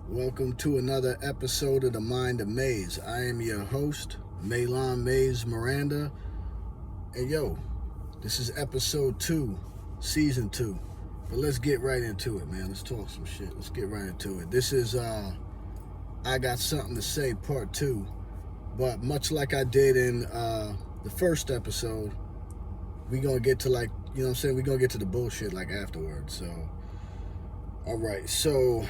Welcome to another episode of The Mind of Maze. I am your host, Malon Maze Miranda. And yo, this is episode 2, season 2. But let's get right into it, man. Let's talk some shit. Let's get right into it. This is I Got Something to Say, part 2. But much like I did in the first episode, we gonna get to we're gonna get to the bullshit afterwards. So, alright, so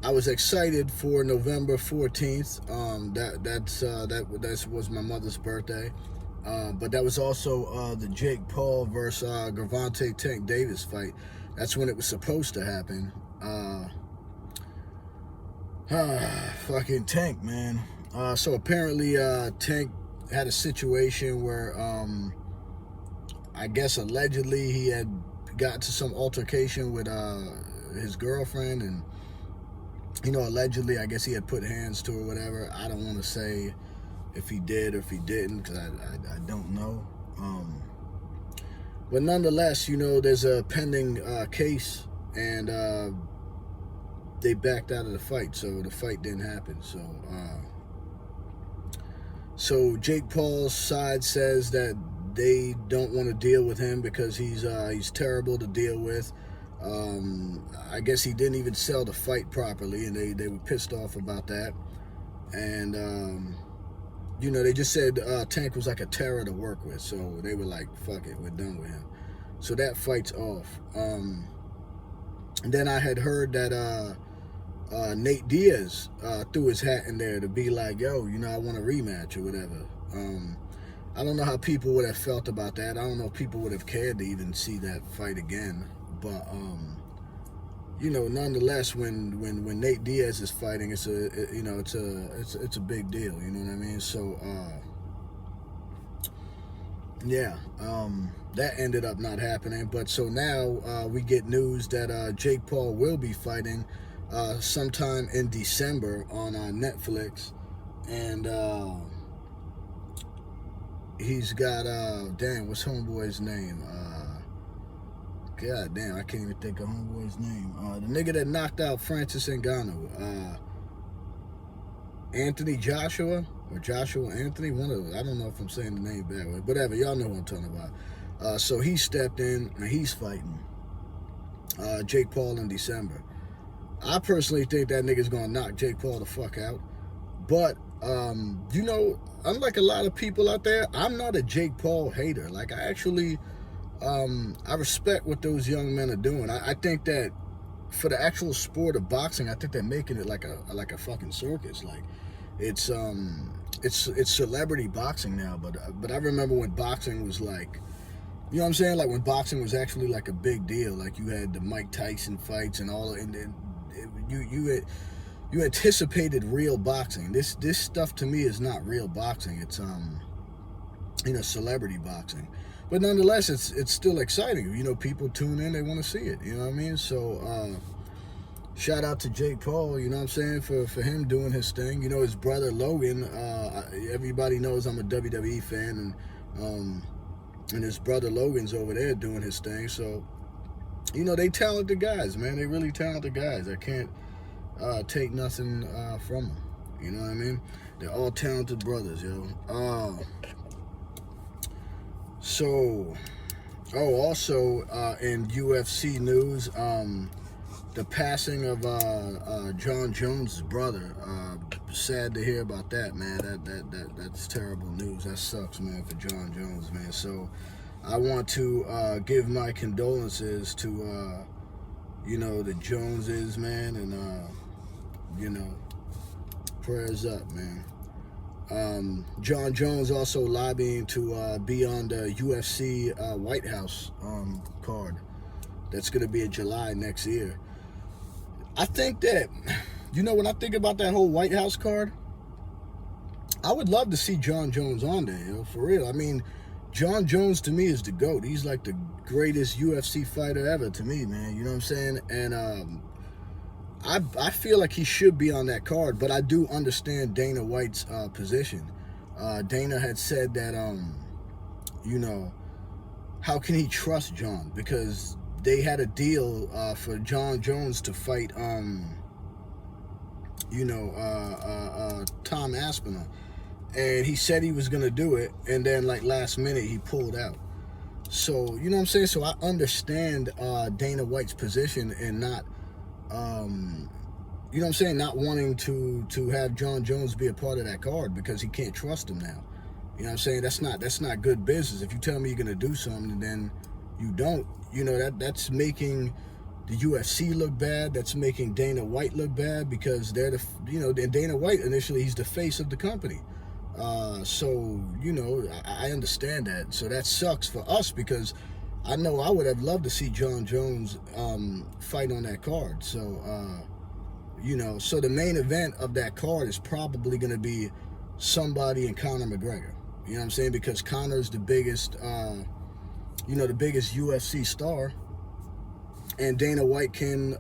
I was excited for November 14th. That was my mother's birthday. But that was also the Jake Paul versus Gervonta Tank Davis fight. That's when it was supposed to happen. Fucking Tank, man. So apparently Tank had a situation where I guess allegedly he had got to some altercation with his girlfriend, and allegedly, I guess he had put hands to her or whatever. I don't want to say if he did or if he didn't, because I don't know. But nonetheless, there's a pending case, and they backed out of the fight, so the fight didn't happen. So Jake Paul's side says that they don't want to deal with him because he's terrible to deal with. I guess he didn't even sell the fight properly, and they were pissed off about that. And they just said Tank was like a terror to work with, so they were like, fuck it, we're done with him. So that fight's off. And then I had heard that Nate Diaz threw his hat in there to be like, yo, I want a rematch or whatever. I don't know how people would have felt about that. I don't know if people would have cared to even see that fight again. But nonetheless, when Nate Diaz is fighting, it's a big deal. You know what I mean? So that ended up not happening. But so now we get news that Jake Paul will be fighting sometime in December on Netflix, and he's got what's homeboy's name? God damn, I can't even think of homeboy's name. The nigga that knocked out Francis Ngannou. Anthony Joshua, or Joshua Anthony, one of those. I don't know if I'm saying the name bad way. Whatever, y'all know what I'm talking about. So he stepped in, and he's fighting Jake Paul in December. I personally think that nigga's gonna knock Jake Paul the fuck out. But, unlike a lot of people out there, I'm not a Jake Paul hater. Like, I actually... I respect what those young men are doing. I think that for the actual sport of boxing, I think they're making it like a fucking circus. Like, it's celebrity boxing now. But I remember when boxing was like, you know what I'm saying? Like when boxing was actually like a big deal. Like you had the Mike Tyson fights and all, and you anticipated real boxing. This stuff to me is not real boxing. It's celebrity boxing. But nonetheless, it's still exciting. People tune in, they want to see it. You know what I mean? So, shout out to Jake Paul, you know what I'm saying, for him doing his thing. His brother Logan, everybody knows I'm a WWE fan, and his brother Logan's over there doing his thing. So, they talented guys, man. They really talented guys. I can't take nothing from them. You know what I mean? They're all talented brothers, yo. Also in UFC news, the passing of Jon Jones' brother. Sad to hear about that, man. That's terrible news. That sucks, man, for Jon Jones, man. So I want to give my condolences to the Joneses, man, and prayers up, man. Jon Jones also lobbying to be on the UFC White House card. That's going to be in July next year. I think that, when I think about that whole White House card, I would love to see Jon Jones on there, for real. I mean, Jon Jones to me is the GOAT. He's like the greatest UFC fighter ever to me, man. You know what I'm saying? And I feel like he should be on that card, but I do understand Dana White's position. Dana had said that, how can he trust Jon? Because they had a deal for Jon Jones to fight, Tom Aspinall, and he said he was gonna do it, and then like last minute he pulled out. So you know what I'm saying. So I understand Dana White's position and not, you know what I'm saying, not wanting to have Jon Jones be a part of that card because he can't trust him now. You know what I'm saying? That's not good business. If you tell me you're gonna do something and then you don't, you know, that's making the UFC look bad. That's making Dana White look bad because they're and Dana White initially, he's the face of the company. So you know, I understand that. So that sucks for us because I know I would have loved to see Jon Jones fight on that card. So you know, so the main event of that card is probably going to be somebody in Conor McGregor. You know what I'm saying? Because Conor's the biggest, the biggest UFC star, and Dana White can,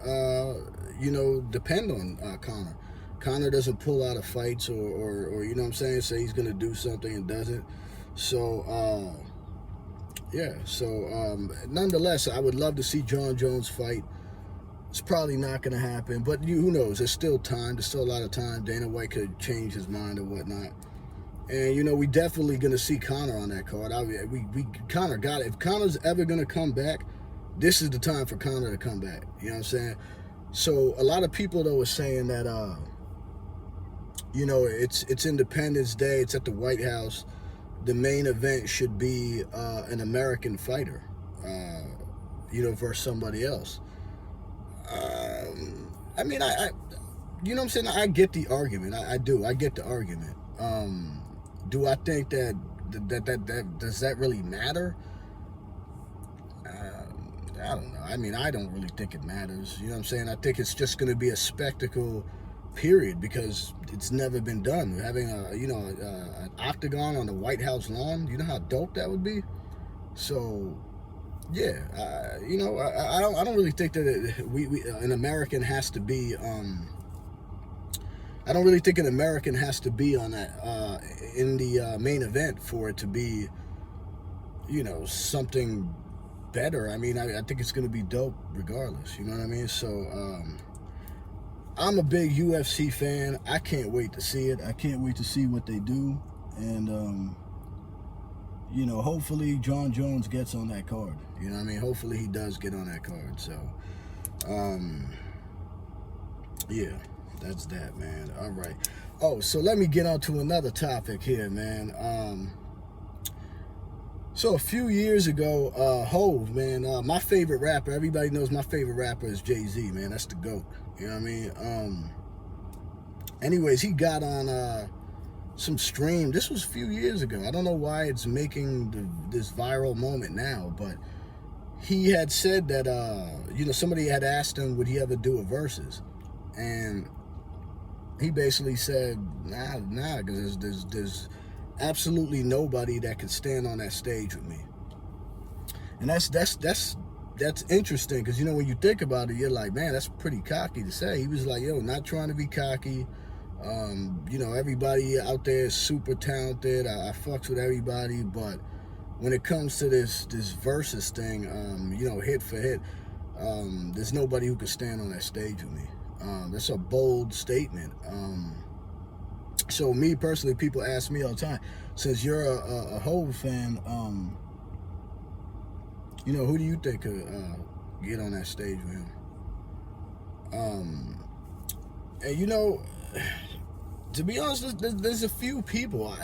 depend on Conor. Conor doesn't pull out of fights or you know what I'm saying, say he's going to do something and doesn't. So, nonetheless, I would love to see Jon Jones fight. It's probably not going to happen, but who knows? There's still time. There's still a lot of time. Dana White could change his mind or whatnot. And, you know, we definitely going to see Conor on that card. Conor got it. If Conor's ever going to come back, this is the time for Conor to come back. You know what I'm saying? So a lot of people, though, are saying that, it's Independence Day. It's at the White House. The main event should be an American fighter, versus somebody else. I mean, I you know what I'm saying? I get the argument. I do. I get the argument. Do I think that does that really matter? I don't know. I mean, I don't really think it matters. You know what I'm saying? I think it's just going to be a spectacle, period, because it's never been done. Having an octagon on the White House lawn, you know how dope that would be? So, yeah, I don't really think that an American has to be. I don't really think an American has to be on that in the main event for it to be, something better. I mean, I think it's going to be dope regardless. You know what I mean? So I'm a big UFC fan. I can't wait to see it. I can't wait to see what they do, and hopefully Jon Jones gets on that card. You know what I mean? Hopefully he does get on that card. So, yeah, that's that, man. All right. Oh, so let me get on to another topic here, man. So a few years ago, Hov, man, my favorite rapper, everybody knows my favorite rapper is Jay-Z, man. That's the GOAT. You know what I mean? Anyways, he got on some stream. This was a few years ago. I don't know why it's making this viral moment now, but he had said that, somebody had asked him, would he ever do a versus? And he basically said, nah, because there's absolutely nobody that could stand on that stage with me. And that's interesting, because when you think about it, you're like, man, that's pretty cocky to say. He was like, yo, not trying to be cocky. Everybody out there is super talented. I fucks with everybody, but when it comes to this versus thing, hit for hit, there's nobody who could stand on that stage with me. That's a bold statement. So me personally, people ask me all the time, since you're a Hov fan, who do you think could get on that stage with him? And to be honest, there's a few people,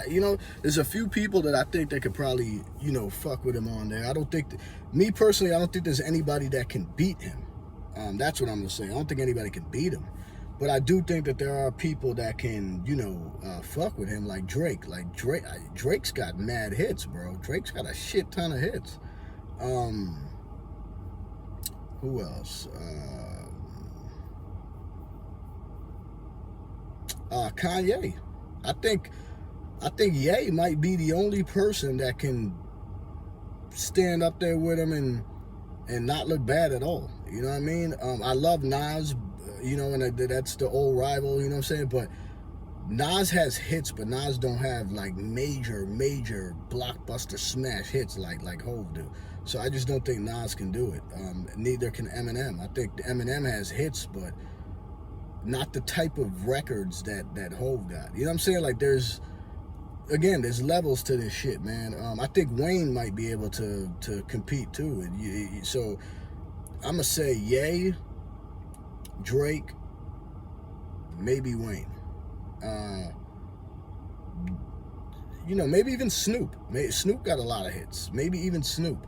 there's a few people that I think that could probably, fuck with him on there. I don't think, me personally, I don't think there's anybody that can beat him. That's what I'm gonna say. I don't think anybody can beat him. But I do think that there are people that can, fuck with him, like Drake. Drake's got mad hits, bro. Drake's got a shit ton of hits. Who else? Kanye. I think Ye might be the only person that can stand up there with him and not look bad at all. You know what I mean? I love Nas, and that's the old rival, you know what I'm saying? But Nas has hits, but Nas don't have like major blockbuster smash hits like Hov do. So I just don't think Nas can do it. Neither can Eminem. I think Eminem has hits, but not the type of records that Hov got. You know what I'm saying? Like there's levels to this shit, man. I think Wayne might be able to compete too. So I'm gonna say Ye, Drake, maybe Wayne. Maybe even Snoop. Snoop got a lot of hits. Maybe even Snoop.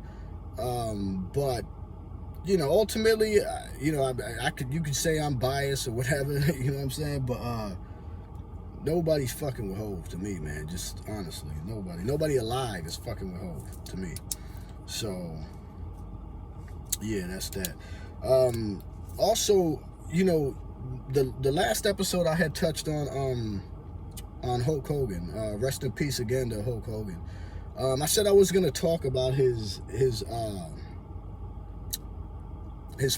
But ultimately, you could say I'm biased or whatever. You know what I'm saying? But nobody's fucking with Hov to me, man. Just honestly, nobody alive is fucking with Hov to me. So yeah, that's that. Also, the last episode I had touched on Hulk Hogan. Rest in peace again to Hulk Hogan. I said I was gonna talk about his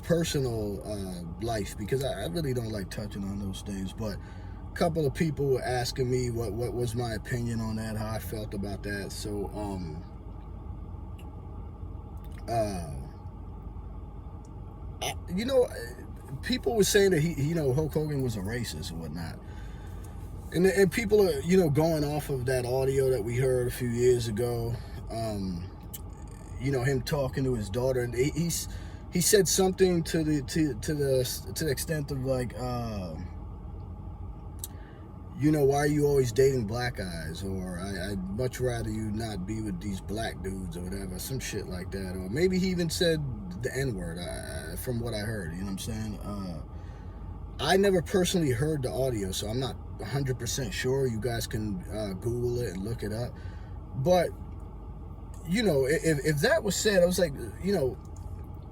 personal life, because I really don't like touching on those things. But a couple of people were asking me what was my opinion on that, how I felt about that. So people were saying that Hulk Hogan was a racist and whatnot. And people are, going off of that audio that we heard a few years ago. Him talking to his daughter, and he said something to the extent of like, why are you always dating black guys? Or I'd much rather you not be with these black dudes or whatever, some shit like that. Or maybe he even said the N-word, from what I heard. You know what I'm saying? I never personally heard the audio, so I'm not 100% sure. You guys can Google it and look it up. But, if that was said, I was like,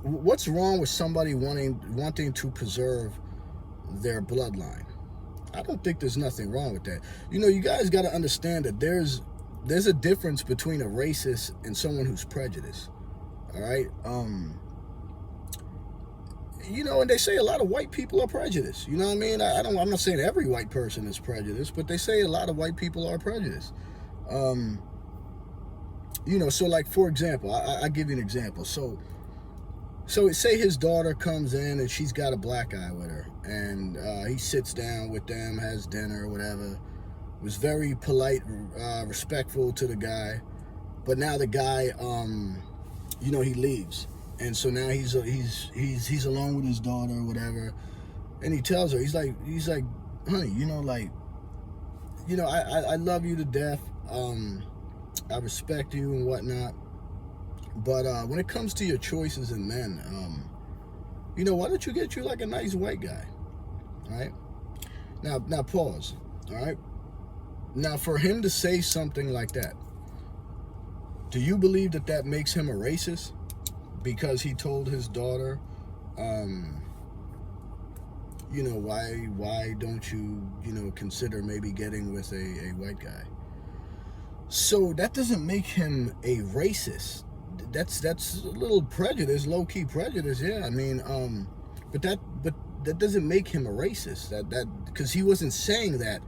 what's wrong with somebody wanting to preserve their bloodline? I don't think there's nothing wrong with that. You guys got to understand that there's a difference between a racist and someone who's prejudiced. All right? And they say a lot of white people are prejudiced. You know what I mean? I'm not saying every white person is prejudiced, but they say a lot of white people are prejudiced. So like, for example, I give you an example. So say his daughter comes in and she's got a black guy with her, and he sits down with them, has dinner or whatever, was very polite, respectful to the guy, but now the guy, he leaves. And so now he's alone with his daughter or whatever, and he tells her, he's like, honey, I love you to death. I respect you and whatnot, but when it comes to your choices in men, why don't you get you like a nice white guy? All right. Now pause. All right. Now for him to say something like that, do you believe that makes him a racist? Because he told his daughter, why don't you, consider maybe getting with a white guy? So that doesn't make him a racist. That's a little prejudice, low-key prejudice, yeah. I mean, but that doesn't make him a racist. That because he wasn't saying that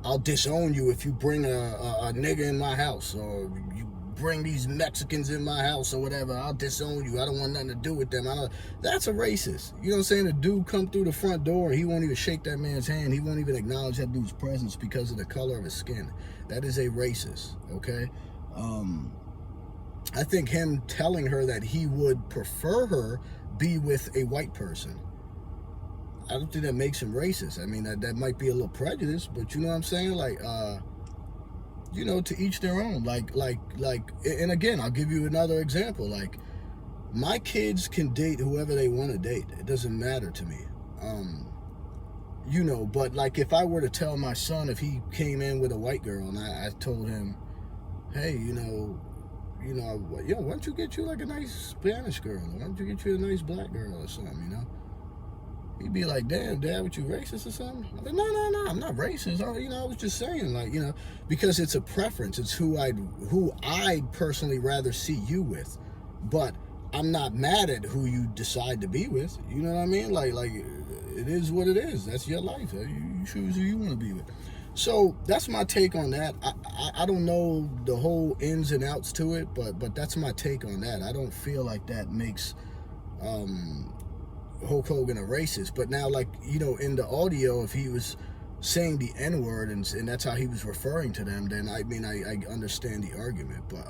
I'll disown you if you bring a nigga in my house, or you bring these Mexicans in my house or whatever. I'll disown you. I don't want nothing to do with them. That's a racist. You know what I'm saying? A dude come through the front door, he won't even shake that man's hand. He won't even acknowledge that dude's presence because of the color of his skin. That is a racist, okay? I think him telling her that he would prefer her be with a white person, I don't think that makes him racist. I mean, that might be a little prejudice, but you know what I'm saying? Like, to each their own. Like, and again, I'll give you another example. Like, my kids can date whoever they want to date. It doesn't matter to me. But like, if I were to tell my son, if he came in with a white girl and I told him, hey, why don't you get you like a nice Spanish girl? Why don't you get you a nice black girl or something, He'd be like, damn, Dad, what you racist or something? I'm like, no, I'm not racist. I was just saying, like, because it's a preference. It's who I'd personally rather see you with. But I'm not mad at who you decide to be with. You know what I mean? Like it is what it is. That's your life. You choose who you want to be with. So that's my take on that. I don't know the whole ins and outs to it, but that's my take on that. I don't feel like that makes um, Hulk Hogan a racist. But now, like, you know, in the audio, if he was saying the N word and that's how he was referring to them, then I mean I understand the argument. But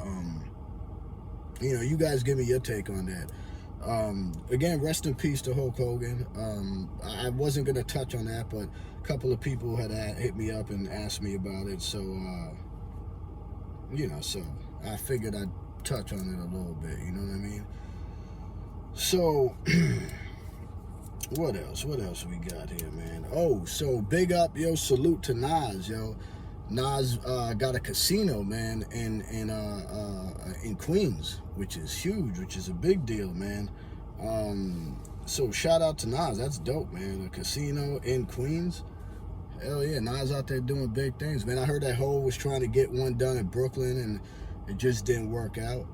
you know, you guys give me your take on that. Again, rest in peace to Hulk Hogan. I wasn't gonna touch on that, but a couple of people had hit me up and asked me about it. So you know, so I figured I'd touch on it a little bit. You know what I mean? So what else? What else we got here, man? Oh, so big up, yo! Salute to Nas, yo. Nas got a casino, man, in Queens, which is huge, which is a big deal, man. So shout out to Nas. That's dope, man. A casino in Queens. Hell yeah, Nas out there doing big things, man. I heard that Hov was trying to get one done in Brooklyn, and it just didn't work out.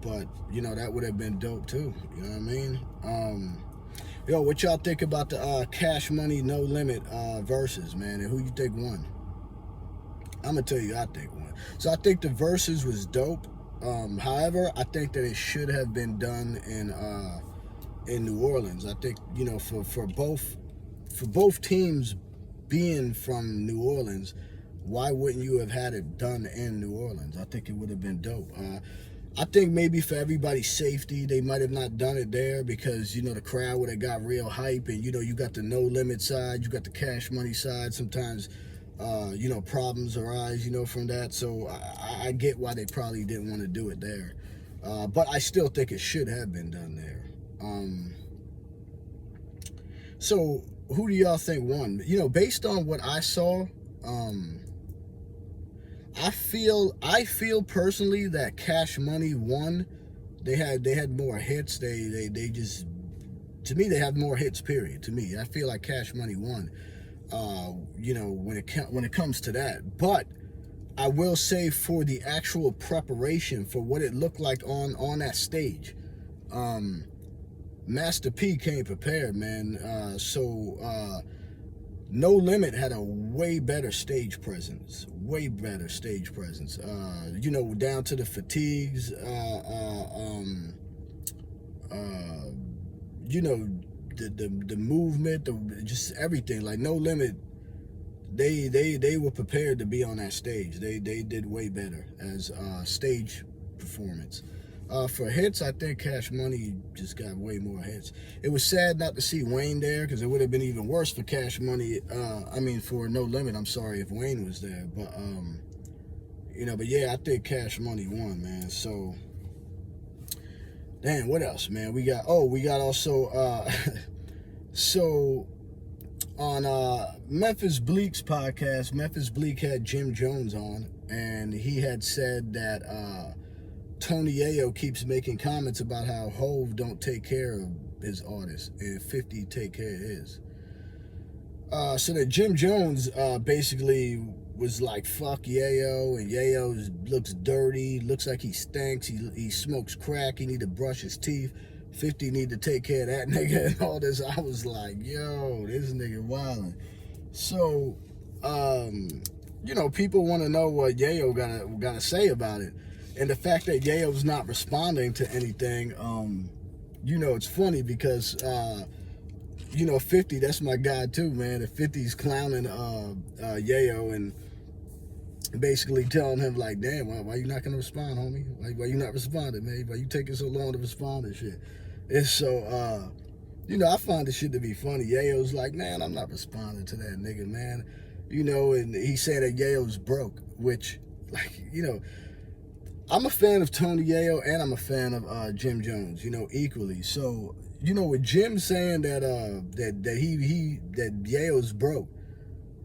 But you know, that would have been dope too. You know what I mean? Yo, what y'all think about the Cash Money No Limit verses, man? And who you think won? I'm gonna tell you, I think one. So I think the verses was dope. However, I think that it should have been done in New Orleans. I think, you know, for both teams being from New Orleans, why wouldn't you have had it done in New Orleans? I think it would have been dope. I think maybe for everybody's safety, they might have not done it there because, you know, the crowd would have got real hype, and, you know, you got the no limit side, you got the Cash Money side. Sometimes you know, problems arise, you know, from that. So I get why they probably didn't want to do it there. But I still think it should have been done there. So who do y'all think won? You know, based on what I saw, I feel personally that Cash Money won. They had more hits. They just, to me, they had more hits, period. To me, I feel like Cash Money won. You know, when it comes to that. But I will say, for the actual preparation for what it looked like on that stage, Master P came prepared, man. So No Limit had a way better stage presence. Way better stage presence. You know, down to the fatigues. You know, the movement, just everything. Like No Limit, they were prepared to be on that stage. They did way better as stage performance. For hits, I think Cash Money just got way more hits. It was sad not to see Wayne there, because it would have been even worse for Cash Money. I mean, for No Limit, I'm sorry, if Wayne was there. But you know, but yeah, I think Cash Money won, man. So damn, what else, man? We got also so on Memphis Bleak's podcast, Memphis Bleak had Jon Jones on, and he had said that Tony Yayo keeps making comments about how Hov don't take care of his artists and 50 take care of his. So that Jon Jones basically was like, fuck Yayo, and Yayo looks dirty, looks like he stinks, he smokes crack, he need to brush his teeth, 50 need to take care of that nigga and all this. I was like, yo, this nigga wildin'. So, you know, people want to know what Yayo gotta say about it. And the fact that Yayo's not responding to anything, you know, it's funny because, you know, 50, that's my guy too, man. If 50's clowning Yayo and basically telling him, like, damn, why you not gonna respond, homie? Why you not responding, man? Why you taking so long to respond and shit? And so, you know, I find this shit to be funny. Yayo's like, man, I'm not responding to that nigga, man. You know, and he said that Yayo's broke, which, like, you know, I'm a fan of Tony Yayo and I'm a fan of Jon Jones, you know, equally. So, you know, with Jim saying that that Yayo's broke,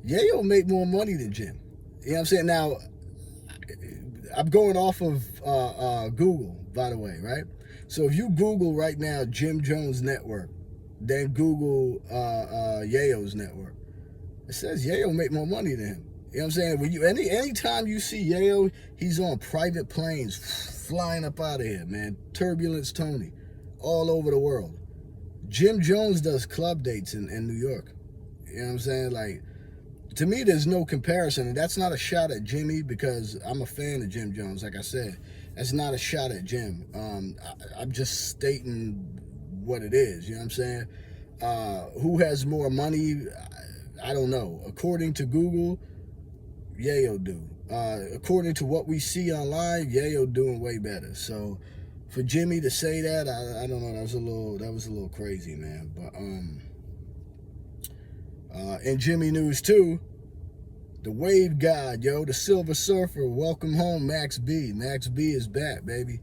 Yayo make more money than Jim. You know what I'm saying? Now, I'm going off of Google, by the way, right? So if you Google right now Jon Jones network, then Google Yayo's network, it says Yayo make more money than him. You know what I'm saying? When you anytime you see Yayo, he's on private planes flying up out of here, man. Turbulence Tony, all over the world. Jon Jones does club dates in New York. You know what I'm saying? Like, to me, there's no comparison, and that's not a shot at Jimmy, because I'm a fan of Jon Jones. Like I said, that's not a shot at Jim. I'm just stating what it is. You know what I'm saying? Who has more money? I don't know. According to Google, Yayo do. According to what we see online, Yayo doing way better. So for Jimmy to say that, I don't know. That was a little crazy, man. But in Jimmy news too, the wave god, yo, the Silver Surfer, welcome home, Max B. Max B is back, baby.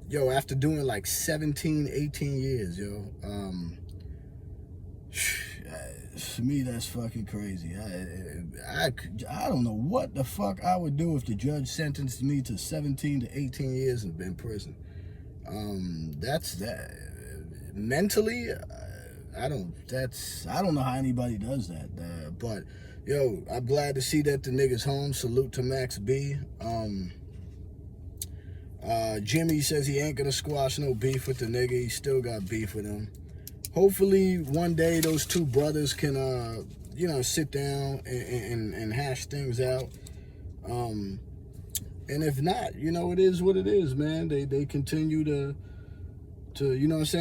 Yo, after doing like 17, 18 years, yo. To me, that's fucking crazy. I don't know what the fuck I would do if the judge sentenced me to 17 to 18 years in prison. That's that. Mentally, I don't know how anybody does that. But yo, I'm glad to see that the nigga's home. Salute to Max B. Jimmy says he ain't gonna squash no beef with the nigga. He still got beef with him. Hopefully one day those two brothers can sit down and hash things out. And if not, it is what it is, man. They continue to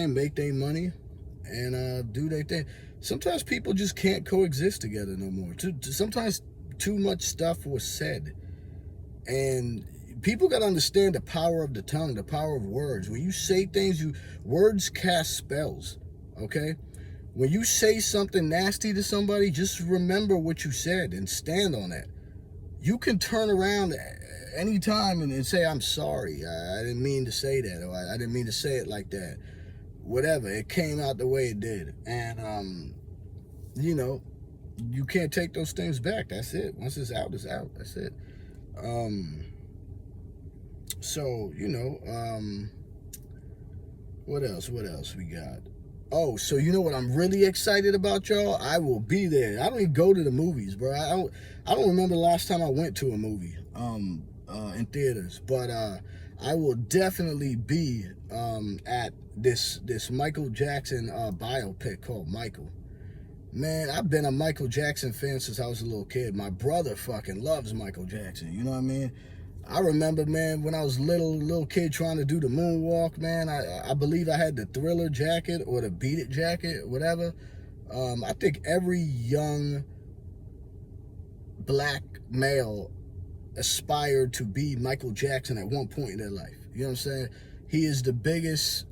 make their money and do their thing. Sometimes people just can't coexist together no more. Sometimes too much stuff was said. And people got to understand the power of the tongue, the power of words. When you say things, words cast spells, okay? When you say something nasty to somebody, just remember what you said and stand on that. You can turn around anytime and say, I'm sorry, I didn't mean to say that, or I didn't mean to say it like that. Whatever, it came out the way it did. And, you can't take those things back. That's it. Once it's out, it's out. That's it. So, what else we got? Oh, so you know what I'm really excited about, y'all? I will be there. I don't even go to the movies, bro. I don't remember the last time I went to a movie in theaters, but I will definitely be at this Michael Jackson biopic called Michael. Man, I've been a Michael Jackson fan since I was a little kid. My brother fucking loves Michael Jackson, you know what I mean? I remember, man, when I was little kid trying to do the moonwalk, man, I believe I had the Thriller jacket or the Beat It jacket, whatever. I think every young black male aspired to be Michael Jackson at one point in their life. You know what I'm saying? He is the biggest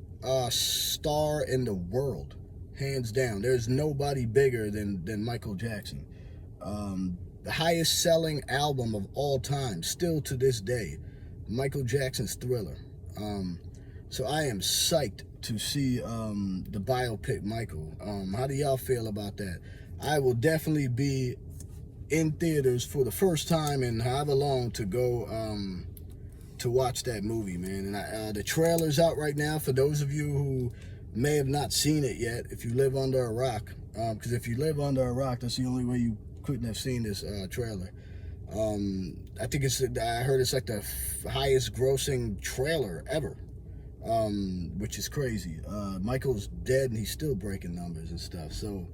star in the world, hands down. There's nobody bigger than Michael Jackson. The highest selling album of all time, still to this day, Michael Jackson's Thriller. So I am psyched to see the biopic Michael. How do y'all feel about that? I will definitely be in theaters for the first time in however long to go to watch that movie, man. And the trailer's out right now for those of you who may have not seen it yet, if you live under a rock. Because if you live under a rock, that's the only way you couldn't have seen this trailer. I think I heard it's like the highest grossing trailer ever, which is crazy. Michael's dead and he's still breaking numbers and stuff. So,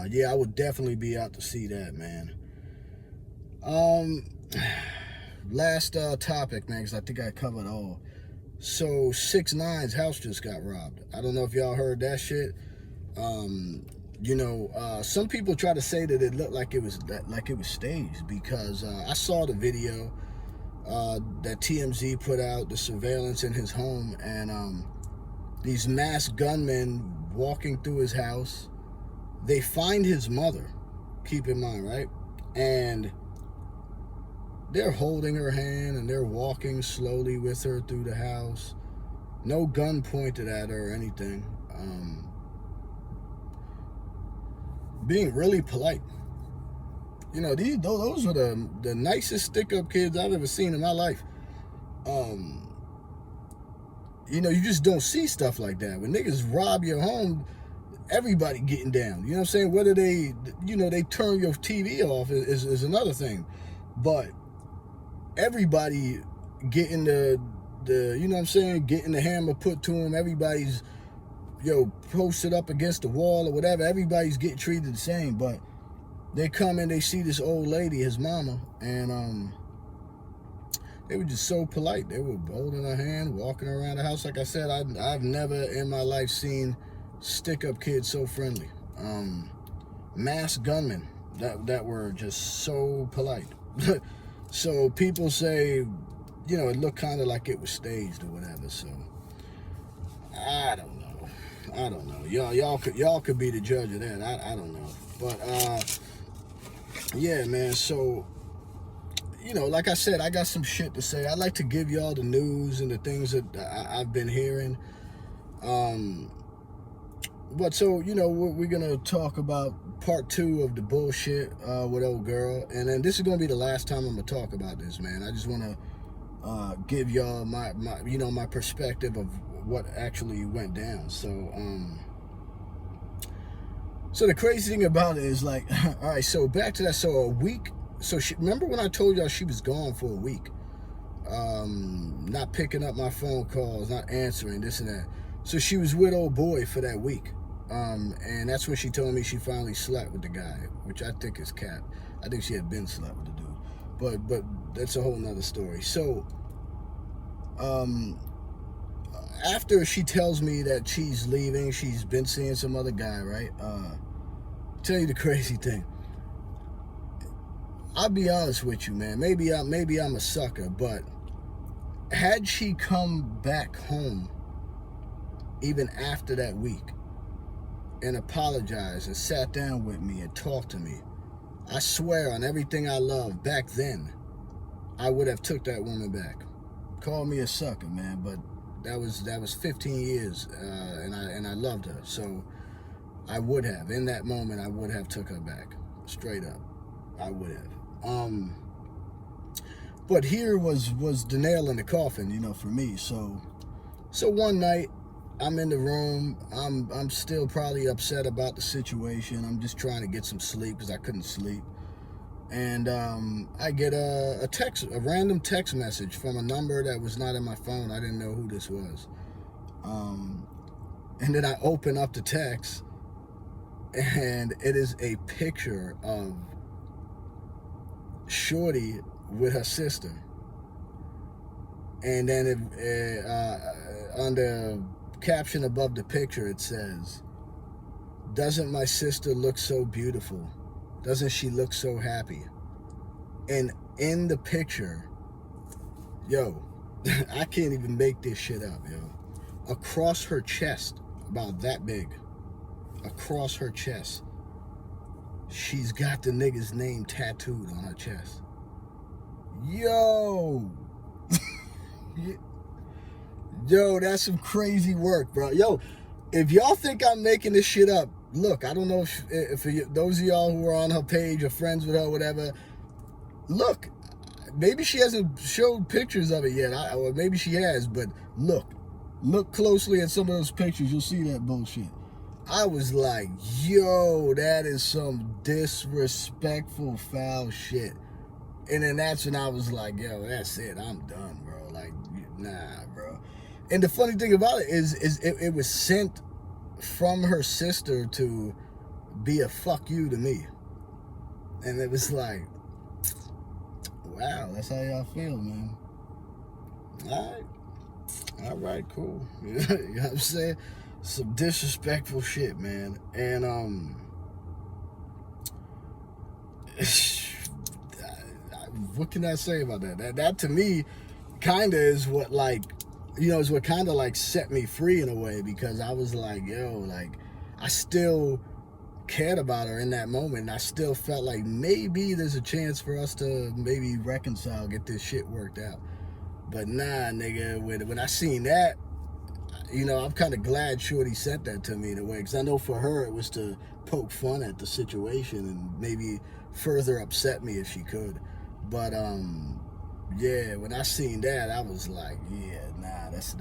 yeah, I would definitely be out to see that, man. Last topic, man, because I think I covered all. So 6ix9ine's house just got robbed. I don't know if y'all heard that shit. Some people try to say that it looked like it was staged, because I saw the video that TMZ put out, the surveillance in his home, and these masked gunmen walking through his house. They find his mother, keep in mind, right? And they're holding her hand and they're walking slowly with her through the house. No gun pointed at her or anything. Being really polite. Those were the nicest stick-up kids I've ever seen in my life. You just don't see stuff like that. When niggas rob your home, everybody getting down. You know what I'm saying? Whether they turn your TV off is another thing. But everybody getting the getting the hammer put to them. Everybody's posted up against the wall or whatever. Everybody's getting treated the same. But they come and they see this old lady, his mama, and they were just so polite. They were holding her hand, walking around the house. Like I said, I've never in my life seen stick-up kids so friendly. Masked gunmen that were just so polite. So people say, you know, it looked kind of like it was staged or whatever. So I don't know. Y'all could be the judge of that. I don't know. But yeah, man. So, you know, like I said, I got some shit to say. I like to give y'all the news and the things that I've been hearing. But so, you know, we're gonna talk about part 2 of the bullshit with old girl, and then this is gonna be the last time I'm gonna talk about this, man. I just wanna give y'all my you know, my perspective of what actually went down. So the crazy thing about it is, like, all right, so back to that. So a week. So remember when I told y'all she was gone for a week, not picking up my phone calls, not answering, this and that. So she was with old boy for that week. And that's when she told me she finally slept with the guy, which I think is cap. I think she had been slept with the dude, but that's a whole nother story. So, after she tells me that she's leaving, she's been seeing some other guy, right? Tell you the crazy thing. I'll be honest with you, man. Maybe I'm a sucker, but had she come back home even after that week and apologized and sat down with me and talked to me, I swear on everything I love back then, I would have took that woman back. Call me a sucker, man, but that was 15 years, and I loved her, so I would have, in that moment, I would have took her back, straight up. I would have. But here was the nail in the coffin, you know, for me. So one night, I'm in the room. I'm still probably upset about the situation. I'm just trying to get some sleep because I couldn't sleep. And I get a random text message from a number that was not in my phone. I didn't know who this was. And then I open up the text, and it is a picture of Shorty with her sister. And then on the caption above the picture, it says, "Doesn't my sister look so beautiful? Doesn't she look so happy?" And in the picture, yo, I can't even make this shit up, yo. Across her chest, about that big, across her chest, she's got the nigga's name tattooed on her chest. Yo. Yo, that's some crazy work, bro. Yo, if y'all think I'm making this shit up, look, I don't know if those of y'all who are on her page or friends with her or whatever, look, maybe she hasn't showed pictures of it yet, or maybe she has, but look closely at some of those pictures, you'll see that bullshit. I was like, yo, that is some disrespectful, foul shit. And then that's when I was like, yo, that's it, I'm done, bro. Like, nah, bro. And the funny thing about it is it was sent from her sister to be a fuck you to me. And it was like, wow, that's how y'all feel, man. All right, cool. You know what I'm saying? Some disrespectful shit, man. And what can I say about that? That to me kind of is what, like, you know, is what kind of like set me free in a way, because I was like, yo, like, I still cared about her in that moment, and I still felt like maybe there's a chance for us to maybe reconcile, get this shit worked out. But nah, nigga, when I seen that, you know, I'm kind of glad Shorty sent that to me in a way, because I know for her it was to poke fun at the situation and maybe further upset me if she could. But yeah, when I seen that, I was like, yeah, nah, that's a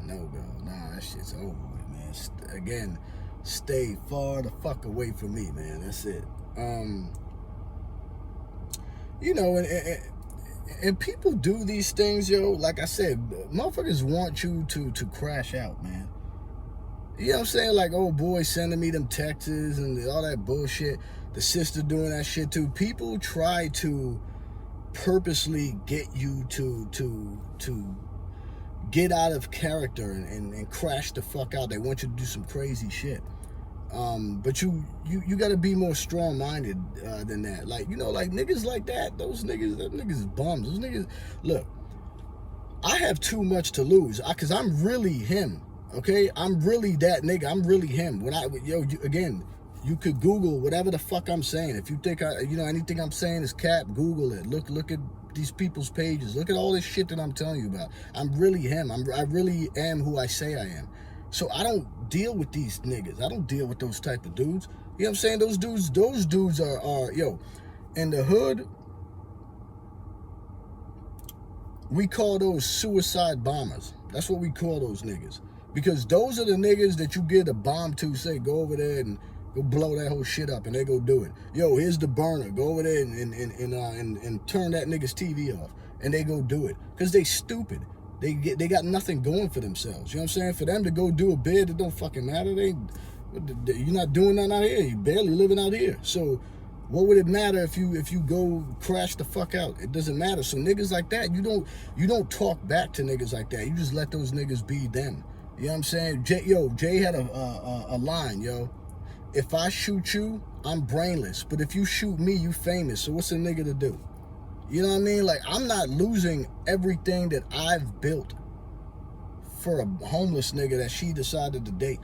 no-go. Nah, that shit's over with, man. Again, stay far the fuck away from me, man. That's it. You know, and people do these things, yo. Like I said, motherfuckers want you to crash out, man. You know what I'm saying? Like, oh boy, sending me them texts and all that bullshit. The sister doing that shit too. People try to purposely get you to get out of character and crash the fuck out. They want you to do some crazy shit. But you got to be more strong-minded than that. Like, you know, like niggas like that, those niggas is bums. Those niggas, look, I have too much to lose because I'm really him. Okay, I'm really that nigga. I'm really him. Again, you could Google whatever the fuck I'm saying. If you think anything I'm saying is cap, Google it. Look at these people's pages. Look at all this shit that I'm telling you about. I'm really him. I really am who I say I am. So I don't deal with these niggas. I don't deal with those type of dudes. You know what I'm saying? Those dudes are in the hood, we call those suicide bombers. That's what we call those niggas. Because those are the niggas that you get a bomb to, say, go over there and go blow that whole shit up, and they go do it. Yo, here's the burner. Go over there and turn that nigga's TV off, and they go do it. Because they stupid. They got nothing going for themselves. You know what I'm saying? For them to go do a bid, it don't fucking matter. You're not doing nothing out here. You're barely living out here. So what would it matter if you go crash the fuck out? It doesn't matter. So niggas like that, you don't talk back to niggas like that. You just let those niggas be them. You know what I'm saying? Jay had a line, yo. If I shoot you, I'm brainless. But if you shoot me, you famous. So what's a nigga to do? You know what I mean? Like, I'm not losing everything that I've built for a homeless nigga that she decided to date.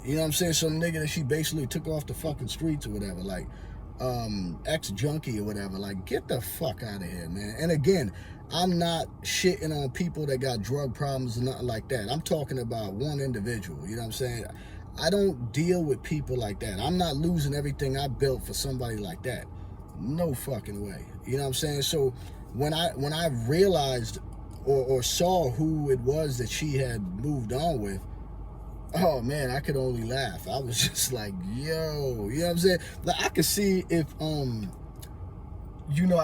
You know what I'm saying? Some nigga that she basically took off the fucking streets or whatever. Like, ex-junkie or whatever. Like, get the fuck out of here, man. And again, I'm not shitting on people that got drug problems or nothing like that. I'm talking about one individual. You know what I'm saying? I don't deal with people like that. I'm not losing everything I built for somebody like that. No fucking way. You know what I'm saying? So when I realized or saw who it was that she had moved on with, oh man, I could only laugh. I was just like, yo, you know what I'm saying? Like, I could see if I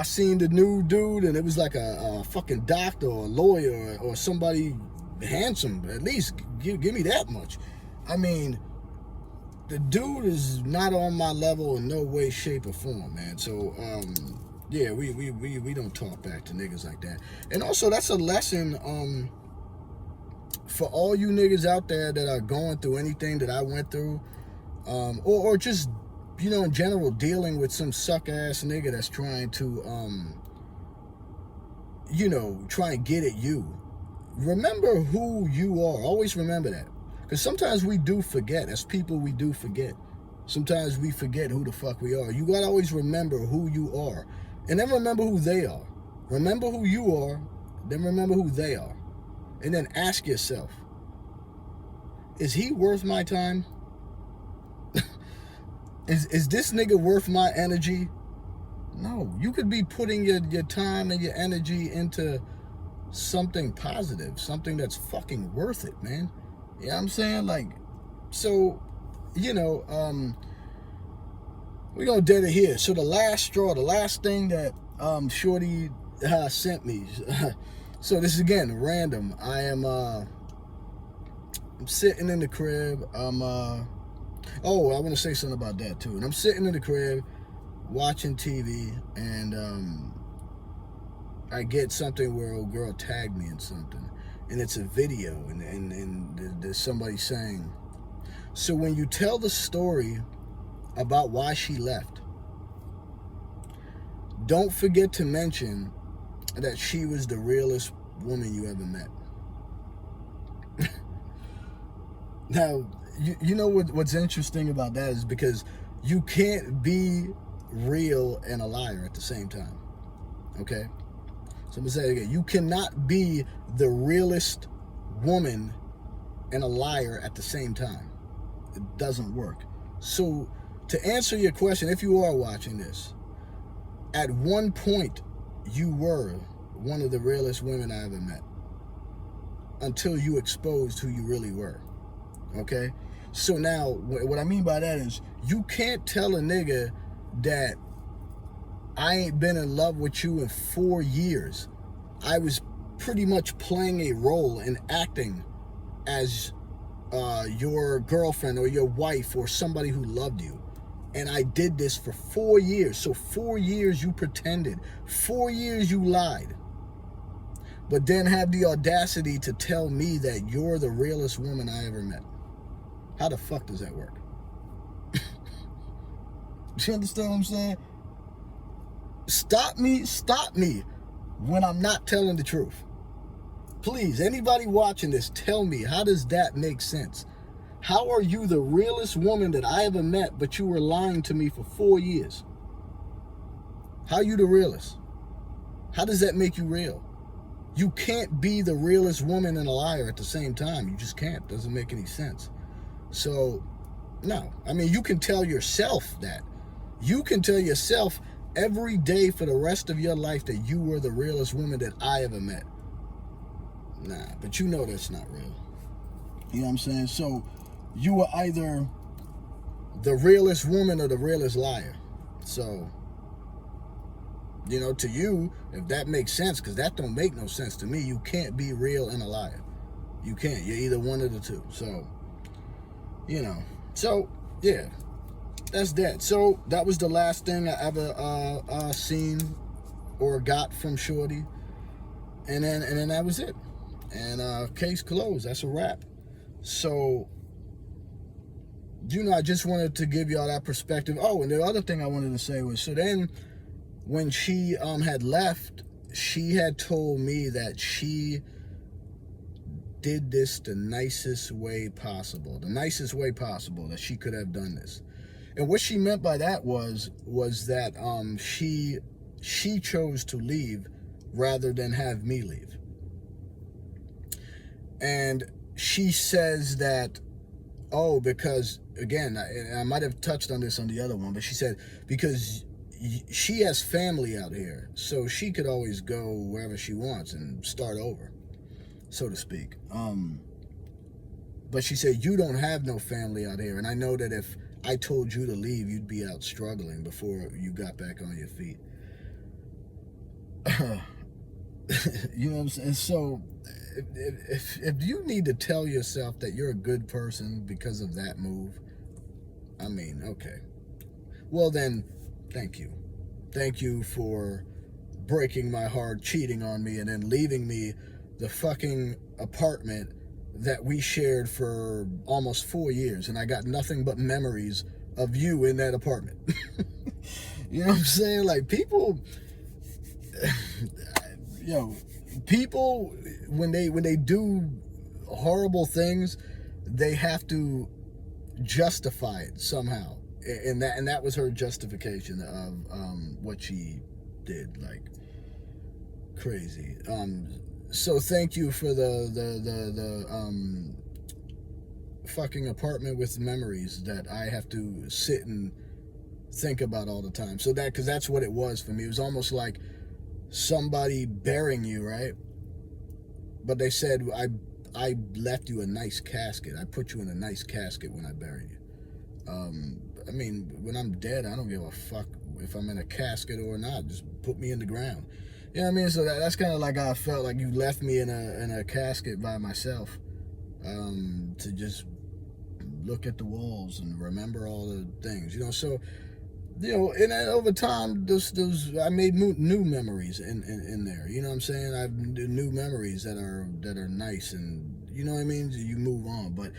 seen the new dude and it was like a fucking doctor or a lawyer or somebody handsome. At least give me that much. I mean, the dude is not on my level in no way, shape, or form, man. So, yeah, we don't talk back to niggas like that. And also, that's a lesson for all you niggas out there that are going through anything that I went through, or just, in general, dealing with some suck-ass nigga that's trying to, try and get at you. Remember who you are. Always remember that. Because sometimes we do forget. As people, we do forget. Sometimes we forget who the fuck we are. You got to always remember who you are. And then remember who they are. Remember who you are. Then remember who they are. And then ask yourself, is he worth my time? Is this nigga worth my energy? No. You could be putting your time and your energy into something positive. Something that's fucking worth it, man. You know what I'm saying? Like, so, we're going to dead it here. So the last straw, the last thing that Shorty sent me. So this is, again, random. I'm sitting in the crib. I want to say something about that, too. And I'm sitting in the crib watching TV, and I get something where old girl tagged me in something. And it's a video, and there's somebody saying, so when you tell the story about why she left, don't forget to mention that she was the realest woman you ever met. Now, you know what's interesting about that is because you can't be real and a liar at the same time, okay? So I'm going to say it again. You cannot be the realest woman and a liar at the same time. It doesn't work. So to answer your question, if you are watching this, at one point you were one of the realest women I ever met until you exposed who you really were. Okay? So now, what I mean by that is you can't tell a nigga that I ain't been in love with you in 4 years. I was pretty much playing a role and acting as your girlfriend or your wife or somebody who loved you. And I did this for 4 years. So 4 years you pretended. 4 years you lied. But then have the audacity to tell me that you're the realest woman I ever met. How the fuck does that work? Do you understand what I'm saying? Stop me when I'm not telling the truth. Please, anybody watching this, tell me, how does that make sense? How are you the realest woman that I ever met, but you were lying to me for 4 years? How are you the realest? How does that make you real? You can't be the realest woman and a liar at the same time. You just can't. Doesn't make any sense. So, no. I mean, you can tell yourself that. You can tell yourself every day for the rest of your life that you were the realest woman that I ever met. Nah, but you know that's not real. You know what I'm saying? So, you were either the realest woman or the realest liar. So, you know, to you, if that makes sense, because that don't make no sense to me, you can't be real and a liar. You can't. You're either one of the two. So, you know. So, yeah. That's that. So, that was the last thing I ever seen or got from Shorty. And then that was it. And case closed. That's a wrap. So, you know, I just wanted to give y'all that perspective. Oh, and the other thing I wanted to say was, so then when she had left, she had told me that she did this the nicest way possible. The nicest way possible that she could have done this. And what she meant by that was that she chose to leave rather than have me leave. And she says that, oh, because, again, I might have touched on this on the other one, but she said, because she has family out here, so she could always go wherever she wants and start over, so to speak. But she said, you don't have no family out here, and I know that if I told you to leave, you'd be out struggling before you got back on your feet. You know what I'm saying? So if you need to tell yourself that you're a good person because of that move, I mean, okay. Well then, thank you. Thank you for breaking my heart, cheating on me, and then leaving me the fucking apartment that we shared for almost 4 years, and I got nothing but memories of you in that apartment. You know what I'm saying? Like, people, you know, people, when they do horrible things, they have to justify it somehow. And that was her justification of what she did. Like, crazy. So thank you for the fucking apartment with memories that I have to sit and think about all the time. So because that's what it was for me. It was almost like somebody burying you, right? But they said, I left you a nice casket. I put you in a nice casket when I buried you. I mean, when I'm dead, I don't give a fuck if I'm in a casket or not. Just put me in the ground. You know what I mean? So that's kind of like how I felt, like you left me in a casket by myself, to just look at the walls and remember all the things, you know. So, you know, and then over time, I made new memories in there. You know what I'm saying? I've new memories that are nice, and you know what I mean. You move on, but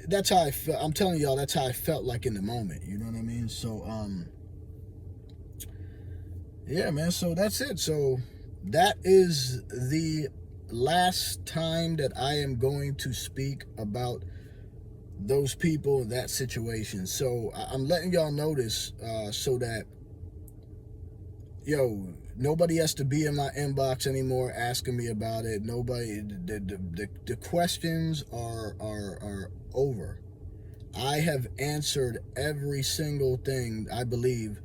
that's how I felt. I'm telling y'all, that's how I felt like in the moment. You know what I mean? So, yeah, man. So that's it. So that is the last time that I am going to speak about those people, that situation. So I'm letting y'all know this, so that, yo, nobody has to be in my inbox anymore asking me about it. Nobody, the questions are over. I have answered every single thing, I believe,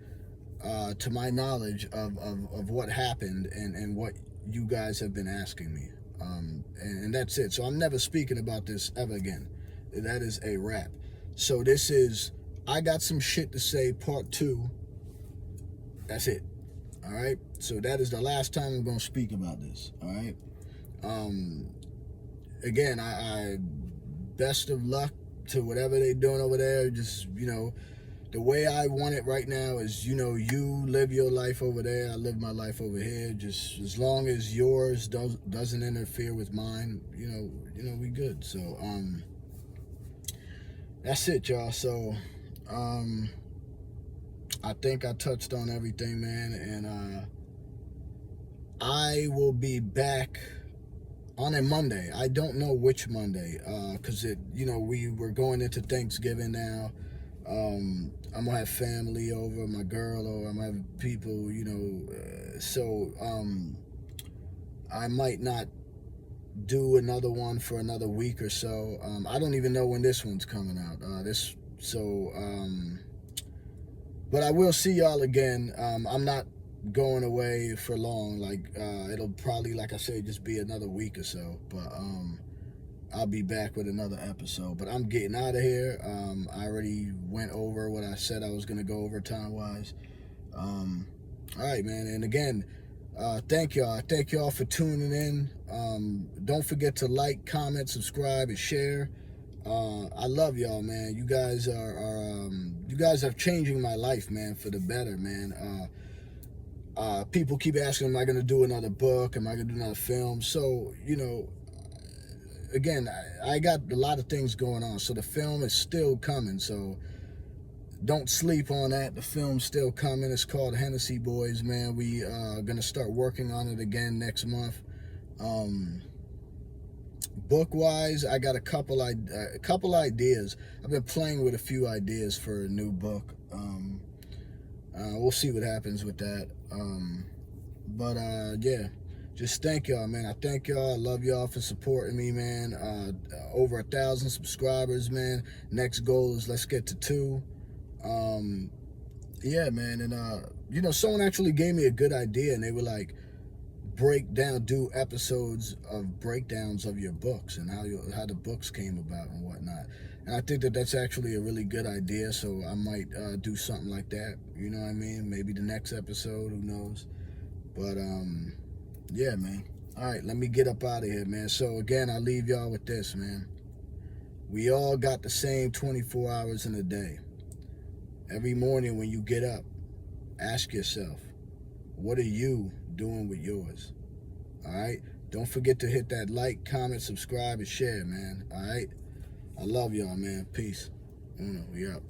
to my knowledge of what happened and what you guys have been asking me. And that's it. So I'm never speaking about this ever again. That is a wrap. So this is, I got some shit to say, part 2. That's it. All right. So that is the last time I'm going to speak about this. All right. Again, I best of luck to whatever they're doing over there. Just, you know, the way I want it right now is, you know, you live your life over there, I live my life over here. Just as long as yours doesn't interfere with mine, you know, we good. So that's it, y'all. So I think I touched on everything, man, and I will be back on a Monday. I don't know which Monday, because you know, we're going into Thanksgiving now. I'm gonna have family over, my girl, or I'm gonna have people, you know, so I might not do another one for another week or so. I don't even know when this one's coming out. But I will see y'all again. I'm not going away for long. Like, it'll probably, like I say, just be another week or so. But I'll be back with another episode. But I'm getting out of here. I already went over what I said I was going to go over time-wise. All right, man. And again, thank y'all. Thank y'all for tuning in. Don't forget to like, comment, subscribe, and share. I love y'all, man. You guys are changing my life, man, for the better, man. People keep asking, am I going to do another book? Am I going to do another film? So, you know, again, I got a lot of things going on. So the film is still coming. So don't sleep on that. The film's still coming. It's called Hennessy Boys, man. We are going to start working on it again next month. Book-wise, I got a couple ideas. I've been playing with a few ideas for a new book. We'll see what happens with that. Yeah, just thank y'all, man. I thank y'all. I love y'all for supporting me, man. Over 1,000 subscribers, man. Next goal is let's get to 2. Yeah, man. And you know, someone actually gave me a good idea, and they were like, do episodes of breakdowns of your books and how the books came about and whatnot. And I think that's actually a really good idea, so I might do something like that, you know what I mean? Maybe the next episode, who knows? But yeah, man. All right, let me get up out of here, man. So again, I leave y'all with this, man. We all got the same 24 hours in a day. Every morning when you get up, ask yourself, what are you doing with yours? All right, don't forget to hit that like, comment, subscribe, and share, man. All right, I love y'all, man. Peace. We out.